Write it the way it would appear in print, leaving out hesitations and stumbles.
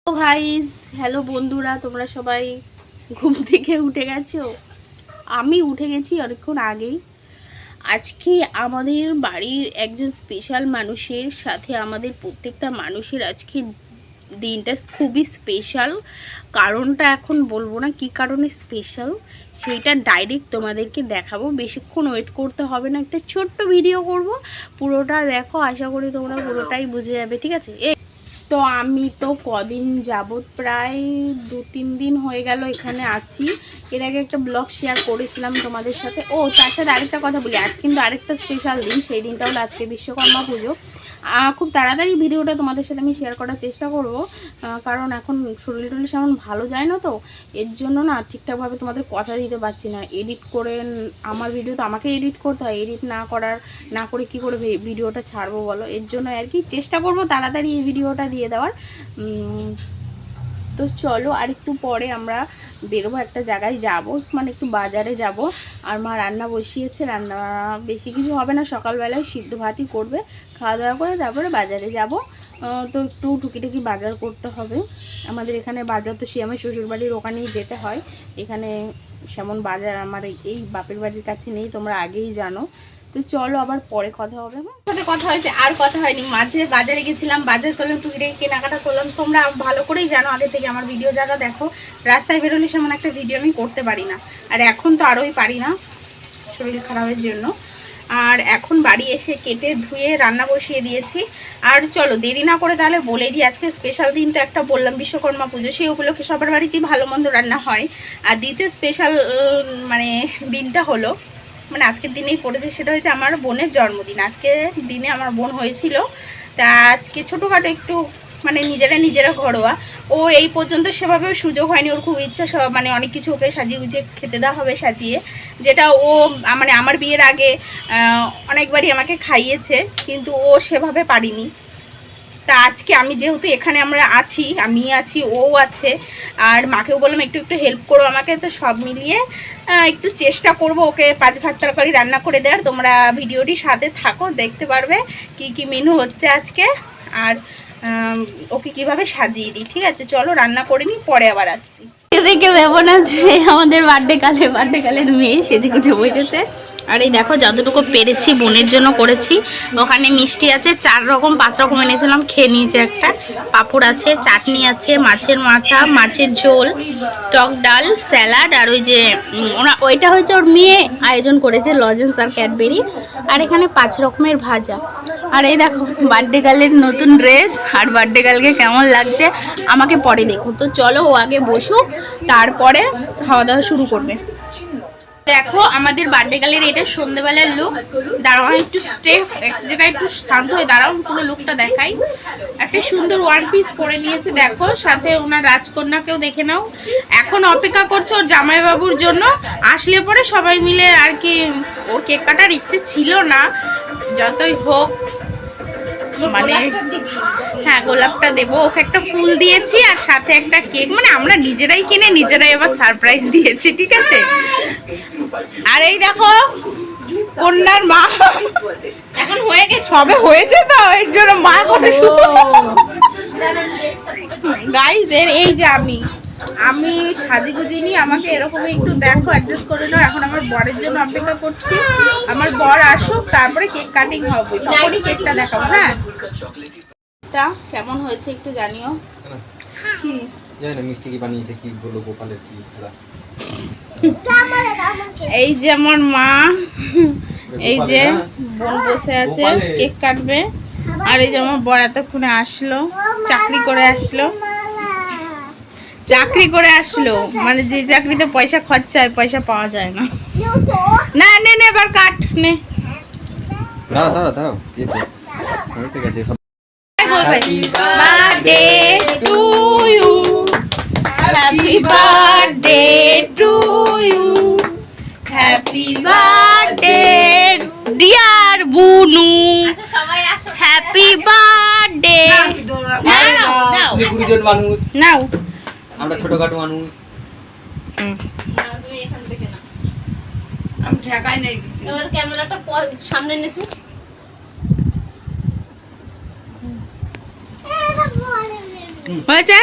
তো guys, hello বন্ধুরা, তোমরা সবাই ঘুম থেকে উঠে গেছো? আমি উঠে গেছি অনেকক্ষণ আগেই। আজকে আমাদের বাড়ির একজন স্পেশাল মানুষের সাথে আমাদের প্রত্যেকটা মানুষের আজকে দিনটা খুবই স্পেশাল। কারণটা এখন বলবো না কি কারণে স্পেশাল, সেইটা ডাইরেক্ট তোমাদেরকে দেখাবো। বেশিক্ষণ ওয়েট করতে হবে না, একটা ছোট্ট ভিডিও করব, পুরোটা দেখো। আশা করি তোমরা পুরোটাই বুঝে যাবে, ঠিক আছে? তো আমি তো কদিন যাবত প্রায় 2-3 দিন হয়ে গেল এখানে আছি। এর আগে একটা ব্লগ শেয়ার করেছিলাম তোমাদের সাথে। ও তার সাথে আরেকটা কথা বলি, আজ কিন্তু আরেকটা স্পেশাল দিন। সেই দিনটা হলো আজকে বিশ্বকর্মা পুজো। খুব তাড়াতাড়ি ভিডিওটা তোমাদের সাথে আমি শেয়ার করার চেষ্টা করব, কারণ এখন শরীর টরীর সেমন ভালো যায় না, তো এর জন্য না ঠিকঠাকভাবে তোমাদের কথা দিতে পারছি না। এডিট করে আমার ভিডিও তো আমাকে এডিট করতে হয়, এডিট না করে কি করে ভিডিওটা ছাড়বো বলো? এর জন্য আর কি চেষ্টা করব তাড়াতাড়ি এই ভিডিওটা দিয়ে দেওয়ার। তো চলো, আর একটু পরে আমরা বেরোবো, একটা জায়গায় যাব, মানে একটু বাজারে যাব। আর মা রান্না বসিয়েছে, রান্না বেশি কিছু হবে না, সকালবেলায় সিদ্ধ ভাতই করবে। খাওয়া দাওয়া করে তারপরে বাজারে যাব। তো একটু টুকিটাকি বাজার করতে হবে। আমাদের এখানে বাজার তো আমার শ্বশুরবাড়ির ওখানেই যেতে হয়। এখানে সেমন বাজার আমার এই বাপের বাড়ির কাছে নেই, তোমরা আগেই জানো। তো চলো, আবার পরে কথা হবে। সাথে কথা হয়েছে, আর কথা হয়নি। মাঝে বাজারে গেছিলাম, বাজার করলাম, টুকিটাকি কেনাকাটা করলাম। তোমরা ভালো করেই জানো, আগে থেকে আমার ভিডিও যারা দেখো, রাস্তায় বেরোলে সেমন একটা ভিডিও আমি করতে পারি না। আর এখন তো আরোই পারি না, শরীর খারাপের জন্য। আর এখন বাড়ি এসে কেটে ধুয়ে রান্না বসিয়ে দিয়েছি। আর চলো দেরি না করে তাহলে বলে দিই, আজকে স্পেশাল দিন তো একটা বললাম, বিশ্বকর্মা পুজো। সেই উপলক্ষে সবার বাড়িতেই ভালো মন্দ রান্না হয়। আর দ্বিতীয় স্পেশাল মানে দিনটা হলো, মানে আজকের দিনেই পড়েছে, সেটা হচ্ছে আমার বোনের জন্মদিন। আজকে দিনে আমার বোন হয়েছিল। তা আজকে ছোটোখাটো একটু মানে নিজেরা ঘরোয়া। ও এই পর্যন্ত সেভাবে সুযোগ হয়নি, ওর খুব ইচ্ছা সব মানে অনেক কিছু ওকে সাজিয়ে গুছিয়ে খেতে দেওয়া হবে, সাজিয়ে, যেটা ও মানে আমার বিয়ের আগে অনেকবারই আমাকে খাইয়েছে, কিন্তু ও সেভাবে পারিনি। তা আজকে আমি যেহেতু এখানে আমরা আছি, আমি আছি, ও আছে, আর মাকেও বললাম একটু হেল্প করো আমাকে। তো সব মিলিয়ে একটু চেষ্টা করব ওকে 5 ভাত তরকারি রান্না করে দেওয়ার। তোমরা ভিডিওটির সাথে থাকো, দেখতে পারবে কি কি মেনু হচ্ছে আজকে, আর ওকে কিভাবে সাজিয়ে দিই। ঠিক আছে, চলো রান্না করে নিই, পরে আবার আসছি। দেখে ভেবো না যে আমাদের বার্থডে কালের মেয়ে সেজে গুজে বসেছে। আর এই দেখো যতটুকু পেরেছি বোনের জন্য করেছি। ওখানে মিষ্টি আছে 4 রকম 5 রকম এনেছিলাম, খেয়ে নিয়েছে একটা। পাঁপড় আছে, চাটনি আছে, মাছের মাথা, মাছের ঝোল, টক ডাল, স্যালাড, আর ওই যে ওইটা হচ্ছে ওর মেয়ে আয়োজন করেছে, লজেন্স আর ক্যাডবেরি। আর এখানে 5 রকমের ভাজা। আর এই দেখো বার্থডে গার্লের নতুন ড্রেস। আর বার্থডে গার্লকে কেমন লাগছে আমাকে পরে দেখো। তো চলো, ও আগে বসুক, তারপরে খাওয়া দাওয়া শুরু করবে। দেখো আমাদের বার্থডে গার্লের এটা সন্ধ্যেবেলার লুক। দাঁড়াও একটু যেটা একটু শান্ত হয়ে দাঁড়াও, পুরো লুকটা দেখাই। একটা সুন্দর ওয়ান পিস পরে নিয়েছে দেখো, সাথে ওনার রাজকন্যাকেও দেখে নাও। এখন অপেক্ষা করছে ওর জামাইবাবুর জন্য, আসলে পরে সবাই মিলে আর কি। ওর কেক কাটার ইচ্ছে ছিল না, যতই হোক মানে হ্যাঁ গোলাপটা দেবো। ওকে একটা ফুল দিয়েছি, আর সাথে একটা কেক, মানে আমরা নিজেরাই কিনে নিজেরাই এবার সারপ্রাইজ দিয়েছি, ঠিক আছে? আর এই দেখো কন্যার মা, এখন হয়ে গেছে, সবে হয়েছে তো এর জন্য মা করে গাইজ। এই যে আমি সাজিগুজি নি, আমাকে এরকম একটু দেখো অ্যাডজাস্ট করে নাও। এখন আমার বরের জন্য অপেক্ষা করছি, আমার বর আসুক, তারপরে কেক কাটিং হবে, তখনই কেকটা দেখাবো। হ্যাঁ, এটা কেমন হয়েছে একটু জানিও। মিষ্টি কি বানিয়েছে, কি বলবো, গোপালের কি খেলা। এই যে আমার মা, এই যে বোন বসে আছে, কেক কাটবে। আর এই যে আমার বর এতক্ষণে আসলো, চাকরি করে আসলো, মানে যে চাকরিতে পয়সা খরচা হয়, পয়সা পাওয়া যায় না। না নে এবার কাট নে। দাঁড়াও ঠিক আছে। Happy birthday to you, happy birthday to you, happy birthday dear Bunu, happy birthday. Now আমরা ছোটখাটো মানুষ, আমি ঢাকায় নাই, এবার ক্যামেরাটা সামনে নে তুই। হয়েছে।